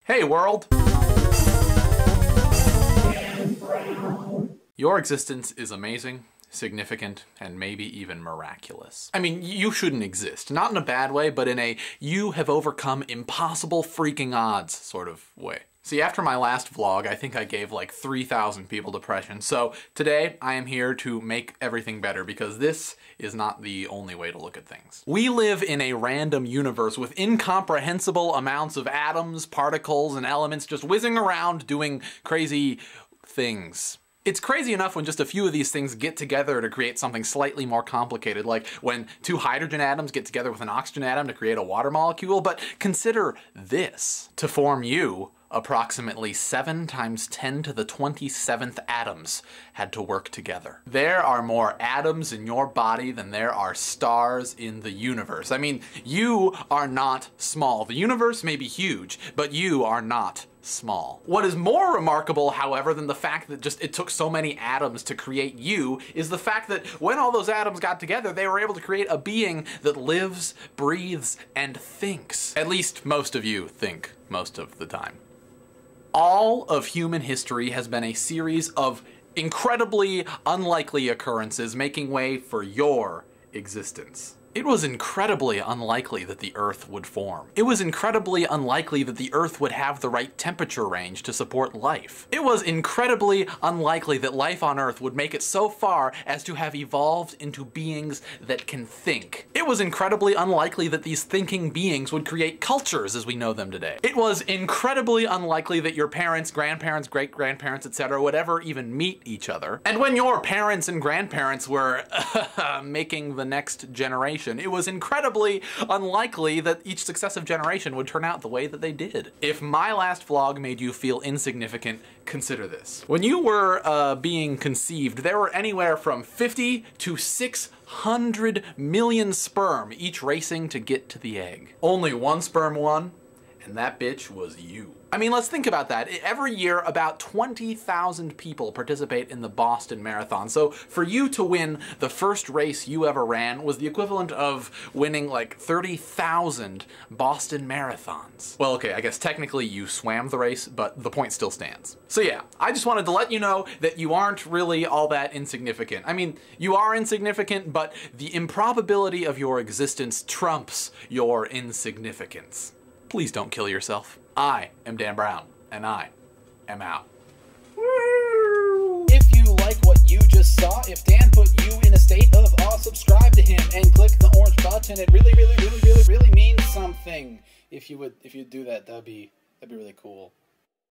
Hey world! Your existence is amazing, significant, and maybe even miraculous. I mean, you shouldn't exist. Not in a bad way, but in a you have overcome impossible freaking odds sort of way. See, after my last vlog, I think I gave like 3,000 people depression. So today, I am here to make everything better because this is not the only way to look at things. We live in a random universe with incomprehensible amounts of atoms, particles, and elements just whizzing around doing crazy things. It's crazy enough when just a few of these things get together to create something slightly more complicated, like when two hydrogen atoms get together with an oxygen atom to create a water molecule, but consider this. To form you, approximately 7 times 10 to the 27th atoms had to work together. There are more atoms in your body than there are stars in the universe. I mean, you are not small. The universe may be huge, but you are not small. What is more remarkable, however, than the fact that just it took so many atoms to create you is the fact that when all those atoms got together, they were able to create a being that lives, breathes, and thinks. At least most of you think most of the time. All of human history has been a series of incredibly unlikely occurrences making way for your existence. It was incredibly unlikely that the Earth would form. It was incredibly unlikely that the Earth would have the right temperature range to support life. It was incredibly unlikely that life on Earth would make it so far as to have evolved into beings that can think. It was incredibly unlikely that these thinking beings would create cultures as we know them today. It was incredibly unlikely that your parents, grandparents, great-grandparents, etc. would ever even meet each other. And when your parents and grandparents were making the next generation, it was incredibly unlikely that each successive generation would turn out the way that they did. If my last vlog made you feel insignificant, consider this. When you were being conceived, there were anywhere from 50 to 600 million sperm, each racing to get to the egg. Only one sperm won, and that bitch was you. I mean, let's think about that. Every year, about 20,000 people participate in the Boston Marathon. So for you to win the first race you ever ran was the equivalent of winning like 30,000 Boston Marathons. Well, okay, I guess technically you swam the race, but the point still stands. So yeah, I just wanted to let you know that you aren't really all that insignificant. I mean, you are insignificant, but the improbability of your existence trumps your insignificance. Please don't kill yourself. I am Dan Brown, and I am out. If you like what you just saw, if Dan put you in a state of awe, subscribe to him and click the orange button. It really means something. If you do that, that'd be really cool.